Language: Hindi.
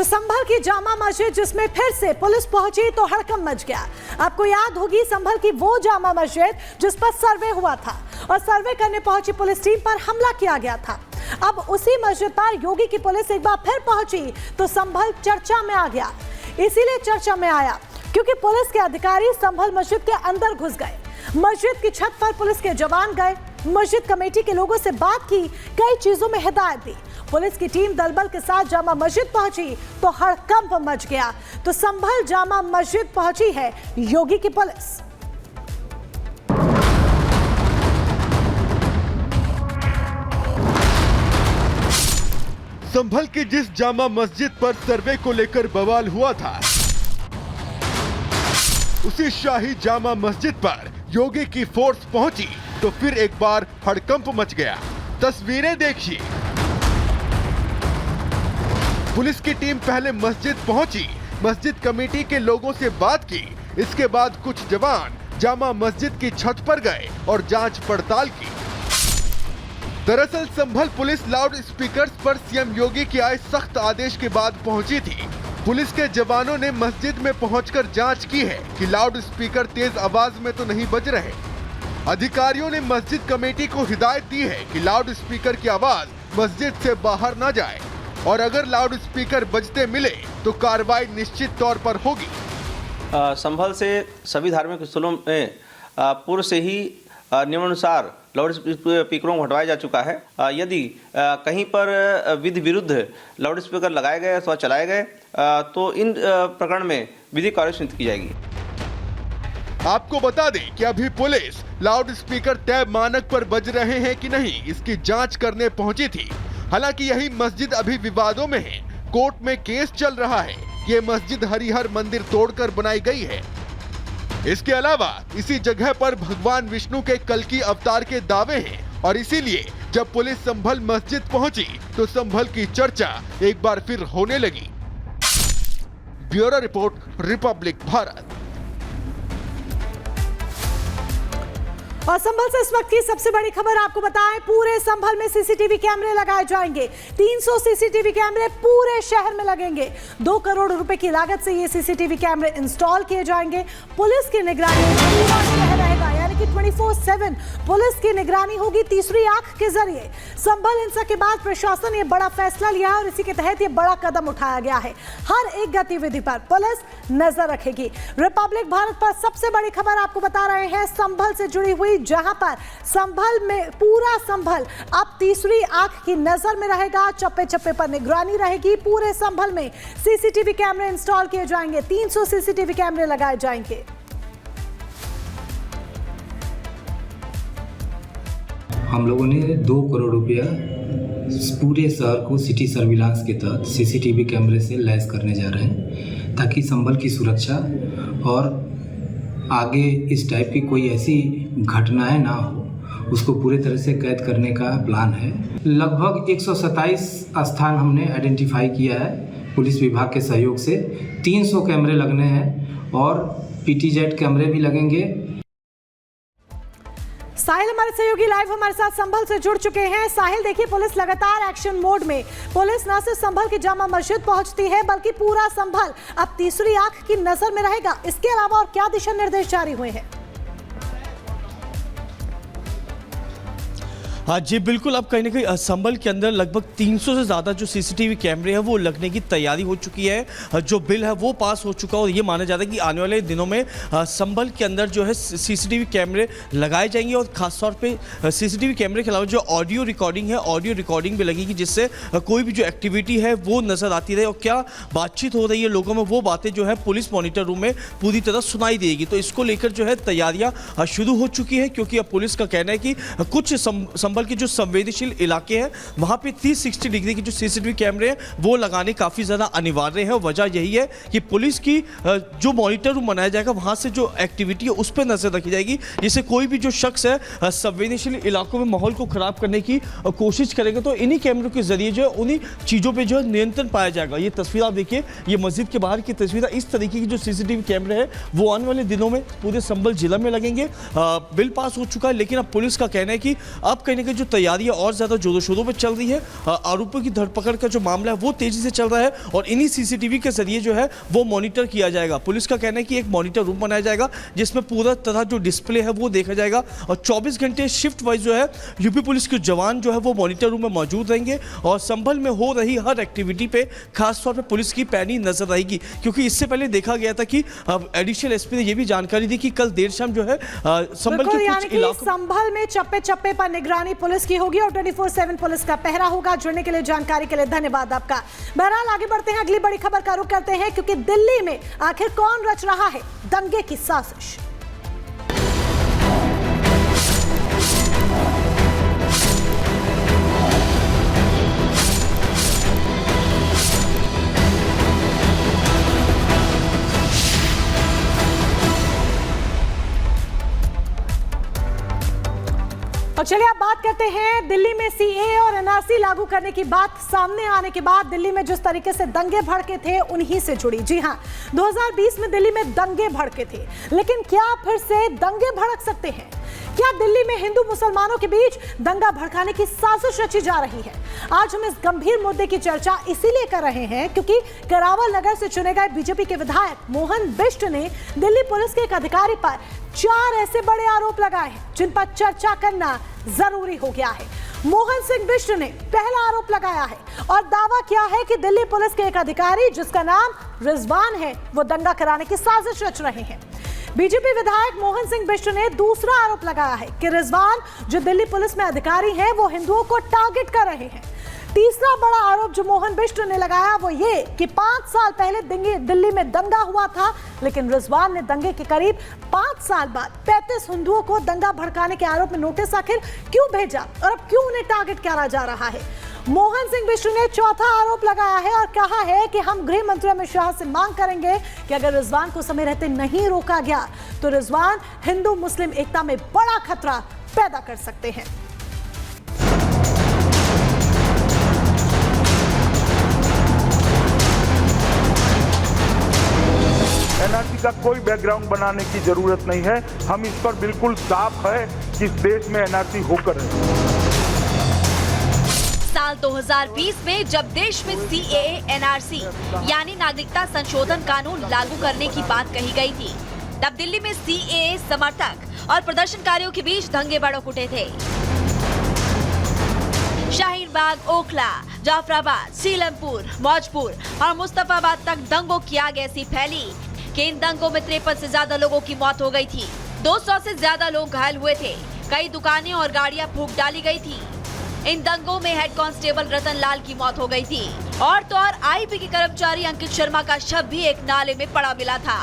तो संभल की जामा मस्जिद जिसमें फिर से पुलिस पहुंची तो हड़कंप मच गया। आपको याद होगी संभल की वो जामा मस्जिद जिस पर सर्वे हुआ था और सर्वे करने पहुंची पुलिस टीम पर हमला किया गया था। अब उसी मस्जिद पर योगी की पुलिस एक बार फिर पहुंची तो संभल चर्चा में आ गया। इसीलिए चर्चा में आया क्योंकि पुलिस के अधिकारी संभल मस्जिद के अंदर घुस गए। मस्जिद की छत पर पुलिस के जवान गए, मस्जिद कमेटी के लोगों से बात की, कई चीजों में हिदायत दी। पुलिस की टीम दलबल के साथ जामा मस्जिद पहुंची तो हड़कंप मच गया। तो संभल जामा मस्जिद पहुंची है योगी की पुलिस। संभल की जिस जामा मस्जिद पर सर्वे को लेकर बवाल हुआ था, उसी शाही जामा मस्जिद पर योगी की फोर्स पहुंची तो फिर एक बार हड़कंप मच गया। तस्वीरें देखिए। पुलिस की टीम पहले मस्जिद पहुंची, मस्जिद कमेटी के लोगों से बात की। इसके बाद कुछ जवान जामा मस्जिद की छत पर गए और जांच पड़ताल की। दरअसल संभल पुलिस लाउड स्पीकर्स पर सीएम योगी के आए सख्त आदेश के बाद पहुंची थी। पुलिस के जवानों ने मस्जिद में पहुंचकर जांच की है कि लाउड स्पीकर तेज आवाज में तो नहीं बज रहे। अधिकारियों ने मस्जिद कमेटी को हिदायत दी है कि लाउड स्पीकर की आवाज मस्जिद से बाहर न जाए और अगर लाउड स्पीकर बजते मिले तो कार्रवाई निश्चित तौर पर होगी। संभल से सभी धार्मिक स्थलों में पूर्व से ही नियमानुसार लाउड स्पीकरों को हटवाया जा चुका है। यदि कहीं पर विधि विरुद्ध लाउड स्पीकर लगाए गए अथवा चलाए गए तो इन प्रकरण में विधिक कार्रवाई सुनिश्चित की जाएगी। आपको बता दें कि अभी पुलिस लाउड स्पीकर तय मानक पर बज रहे हैं कि नहीं इसकी जांच करने पहुंची थी। हालांकि यही मस्जिद अभी विवादों में है। कोर्ट में केस चल रहा है। ये मस्जिद हरिहर मंदिर तोड़कर बनाई गई है। इसके अलावा इसी जगह पर भगवान विष्णु के कल्कि अवतार के दावे हैं और इसीलिए जब पुलिस संभल मस्जिद पहुंची तो संभल की चर्चा एक बार फिर होने लगी। Bureau report, Republic Bharat. और संभल से इस वक्त की सबसे बड़ी खबर आपको बताएं, पूरे संभल में सीसीटीवी कैमरे लगाए जाएंगे। 300 सीसीटीवी कैमरे पूरे शहर में लगेंगे। 2 करोड़ रुपए की लागत से ये सीसीटीवी कैमरे इंस्टॉल किए जाएंगे। पुलिस की निगरानी पूरा शहर रहेगा, यानी कि 24/7 पुलिस की निगरानी होगी तीसरी आंख के जरिए। संभल हिंसा के बाद प्रशासन ने बड़ा फैसला लिया और इसी के तहत ये बड़ा कदम उठाया गया है। हर एक गतिविधि पर पुलिस नजर रखेगी। रिपब्लिक भारत पर सबसे बड़ी खबर आपको बता रहे हैं संभल से जुड़ी हुई, जहां पर संभल में पूरा संभल अब तीसरी आंख की नजर में रहेगा। चप्पे चप्पे पर निगरानी रहेगी। पूरे संभल में सीसीटीवी कैमरे इंस्टॉल किए जाएंगे। 300 सीसीटीवी कैमरे लगाए जाएंगे। हम लोगों ने 2 करोड़ रुपया पूरे शहर को सिटी सर्विलांस के तहत सीसीटीवी कैमरे से लैस करने जा रहे हैं ताकि संभल की सुरक्षा और आगे इस टाइप की कोई ऐसी घटनाएं ना हो, उसको पूरे तरह से कैद करने का प्लान है। लगभग 127 स्थान हमने आइडेंटिफाई किया है पुलिस विभाग के सहयोग से। 300 कैमरे लगने हैं और PTZ कैमरे भी लगेंगे। साहिल हमारे सहयोगी लाइव हमारे साथ संभल से जुड़ चुके हैं। साहिल, देखिए पुलिस लगातार एक्शन मोड में। पुलिस न सिर्फ संभल की जामा मस्जिद पहुंचती है बल्कि पूरा संभल अब तीसरी आंख की नजर में रहेगा। इसके अलावा और क्या दिशा निर्देश जारी हुए हैं? हाँ जी बिल्कुल, अब कहीं ना कहीं संभल के अंदर लगभग 300 से ज़्यादा जो सीसीटीवी कैमरे हैं वो लगने की तैयारी हो चुकी है। जो बिल है वो पास हो चुका है और ये माना जाता है कि आने वाले दिनों में संभल के अंदर जो है सीसीटीवी कैमरे लगाए जाएंगे और ख़ासतौर पे सीसीटीवी कैमरे के अलावा जो ऑडियो रिकॉर्डिंग है, ऑडियो रिकॉर्डिंग भी लगेगी जिससे कोई भी जो एक्टिविटी है वो नज़र आती रहे और क्या बातचीत हो रही है लोगों में वो बातें जो है पुलिस मॉनिटर रूम में पूरी तरह सुनाई देगी। तो इसको लेकर जो है तैयारियाँ शुरू हो चुकी है क्योंकि अब पुलिस का कहना है कि कुछ संभल के जो संवेदनशील इलाके हैं वहां पे 360 डिग्री के जो सीसीटीवी कैमरे हैं वो लगाने काफी ज्यादा अनिवार्य है। वजह यही है कि पुलिस की जो मॉनिटर रूम बनाया जाएगा वहां से जो एक्टिविटी है उस पर नजर रखी जाएगी, जिससे कोई भी जो शख्स है संवेदनशील इलाकों में माहौल को खराब करने की कोशिश करेंगे तो इन्हीं कैमरों के जरिए जो है उन्हीं चीजों पर जो है नियंत्रण पाया जाएगा। ये तस्वीर आप देखिए, ये मस्जिद के बाहर की तस्वीर है। इस तरीके की जो सीसीटीवी कैमरे हैं वो आने वाले दिनों में पूरे संभल जिला में लगेंगे। बिल पास हो चुका है लेकिन अब पुलिस का कहना है कि अब कहीं ना की जो तैयारी है और ज़्यादा जोरों शोरों पर चल रही है। आरोपियों की धरपकड़ का जो मामला है वो तेज़ी से चल रहा है और इन्हीं सीसीटीवी के जरिए जो है वो मॉनिटर किया जाएगा। पुलिस का कहना है कि एक मॉनिटर रूम बनाया जाएगा जिसमें पूरा तरह जो डिस्प्ले है वो देखा जाएगा और 24 घंटे शिफ्ट वाइज जो है यूपी पुलिस के जवान जो है वो मॉनिटर रूम में मौजूद रहेंगे और संभल में हो रही हर एक्टिविटी पे खासतौर पे पुलिस की पैनी नजर आएगी। क्योंकि इससे पहले देखा गया था कि एडिशनल एसपी ने यह भी जानकारी दी कि कल देर शाम जो है संभल के कुछ इलाकों संभल में चप्पे चप्पे पर निगरानी पुलिस की होगी और 24/7 पुलिस का पहरा होगा। जुड़ने के लिए, जानकारी के लिए धन्यवाद आपका। बहरहाल आगे बढ़ते हैं, अगली बड़ी खबर का रुख करते हैं क्योंकि दिल्ली में आखिर कौन रच रहा है दंगे की साजिश। और चलिए अब बात करते हैं दिल्ली में सीएए और एनआरसी लागू करने की बात सामने आने के बाद दिल्ली में जिस तरीके से दंगे भड़के थे उन्हीं से जुड़ी। जी हां, 2020 में दिल्ली में दंगे भड़के थे, लेकिन क्या फिर से दंगे भड़क सकते हैं? क्या दिल्ली में हिंदू मुसलमानों के बीच दंगा भड़काने की साजिश रची जा रही है? आज हम इस गंभीर मुद्दे की चर्चा इसीलिए कर रहे हैं क्योंकि करावल नगर से चुने गए बीजेपी के विधायक मोहन बिष्ट ने दिल्ली पुलिस के एक अधिकारी पर 4 ऐसे बड़े आरोप लगाए हैं जिन पर चर्चा करना जरूरी हो गया है। मोहन सिंह बिष्ट ने पहला आरोप लगाया है और दावा किया है कि दिल्ली पुलिस के एक अधिकारी जिसका नाम रिजवान है वो दंगा कराने की साजिश रच रहे हैं। बीजेपी विधायक मोहन सिंह बिष्ट ने दूसरा आरोप लगाया है कि रिजवान जो दिल्ली पुलिस में अधिकारी हैं वो हिंदुओं को टारगेट कर रहे हैं। तीसरा बड़ा आरोप जो मोहन बिष्ट ने लगाया वो ये कि 5 साल पहले दिल्ली में दंगा हुआ था, लेकिन रिजवान ने दंगे के करीब 5 साल बाद 35 हिंदुओं को दंगा भड़काने के आरोप में नोटिस आखिर क्यों भेजा और अब क्यों उन्हें टारगेट करा जा रहा है। मोहन सिंह बिष्ट ने चौथा आरोप लगाया है और कहा है कि हम गृह मंत्री अमित शाह से मांग करेंगे कि अगर रिजवान को समय रहते नहीं रोका गया तो रिजवान हिंदू मुस्लिम एकता में बड़ा खतरा पैदा कर सकते हैं। एनआरसी का कोई बैकग्राउंड बनाने की जरूरत नहीं है। हम इस पर बिल्कुल साफ है कि इस देश में एनआरसी होकर है। साल 2020 में जब देश में सीएए एनआरसी यानी नागरिकता संशोधन कानून लागू करने की बात कही गई थी, तब दिल्ली में सीएए समर्थक और प्रदर्शनकारियों के बीच दंगे भड़क उठे थे। शाहीन बाग, ओखला, जाफराबाद, सीलमपुर, मौजपुर और मुस्तफाबाद तक दंगों की आग ऐसी फैली कि इन दंगों में 53 से ज्यादा लोगों की मौत हो गई थी। 200 से ज्यादा लोग घायल हुए थे। कई दुकानें और गाड़ियां फूंक डाली गई थी। इन दंगों में हेड कांस्टेबल रतन लाल की मौत हो गई थी और तो और आईबी के कर्मचारी अंकित शर्मा का शव भी एक नाले में पड़ा मिला था।